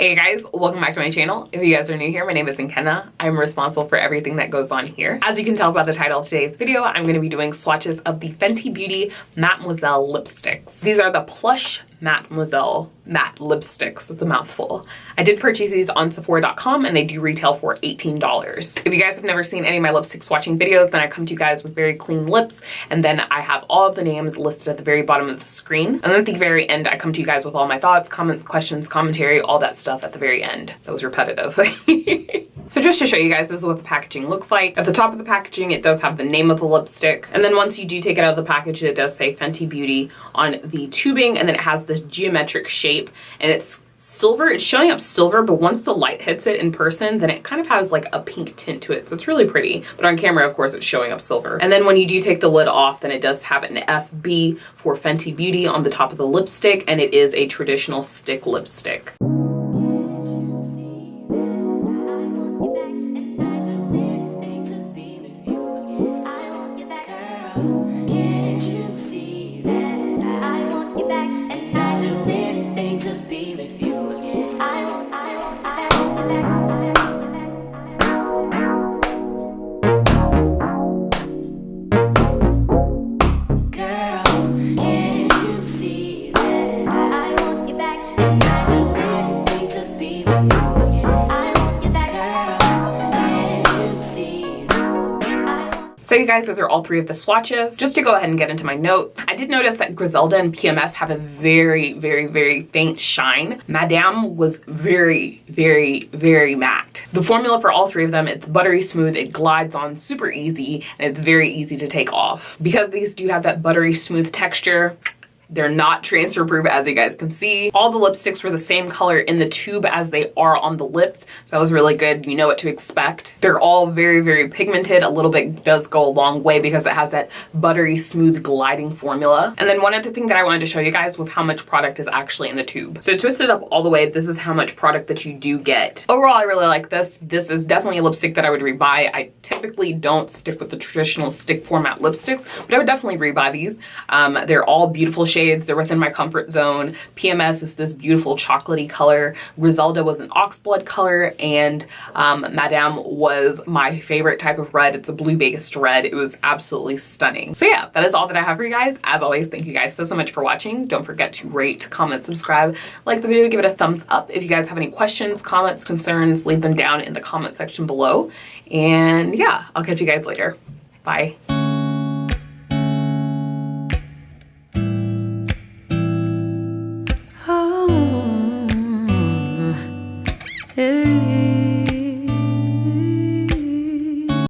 Hey guys, welcome back to my channel. If you guys are new here, my name is Nkenna. I'm responsible for everything that goes on here. As you can tell by the title of today's video, I'm going to be doing swatches of the Fenty Beauty Mattemoiselle lipsticks. These are the Plush Mattemoiselle matte lipsticks. It's a mouthful. I did purchase these on Sephora.com and they do retail for $18. If you guys have never seen any of my lipstick swatching videos, then I come to you guys with very clean lips, and then I have all of the names listed at the very bottom of the screen. And then at the very end, I come to you guys with all my thoughts, comments, questions, commentary, all that stuff at the very end. That was repetitive. So just to show you guys, this is what the packaging looks like. At the top of the packaging, it does have the name of the lipstick. And then once you do take it out of the package, it does say Fenty Beauty on the tubing, and then it has this geometric shape, and it's silver. It's showing up silver, but once the light hits it in person, then it kind of has like a pink tint to it. So it's really pretty, but on camera, of course, it's showing up silver. And then when you do take the lid off, then it does have an FB for Fenty Beauty on the top of the lipstick, and it is a traditional stick lipstick. So you guys, those are all three of the swatches. Just to go ahead and get into my notes, I did notice that GRISELDA and PMS have a very, very, very faint shine. Madame was very, very, very matte. The formula for all three of them, it's buttery smooth, it glides on super easy, and it's very easy to take off. Because these do have that buttery smooth texture, they're not transfer proof, as you guys can see. All the lipsticks were the same color in the tube as they are on the lips, so that was really good. You know what to expect. They're all very, very pigmented. A little bit does go a long way because it has that buttery smooth gliding formula. And then one other thing that I wanted to show you guys was how much product is actually in the tube. So twisted up all the way, this is how much product that you do get. Overall, I really like this. This is definitely a lipstick that I would rebuy. I typically don't stick with the traditional stick format lipsticks, but I would definitely rebuy these. They're all beautiful shades. They're within my comfort zone. PMS is this beautiful chocolatey color. GRISELDA was an oxblood color, and Madame was my favorite type of red. It's a blue-based red. It was absolutely stunning. So yeah, that is all that I have for you guys. As always, thank you guys so much for watching. Don't forget to rate, comment, subscribe, like the video, give it a thumbs up. If you guys have any questions, comments, concerns, leave them down in the comment section below. And yeah, I'll catch you guys later. Bye. Hey.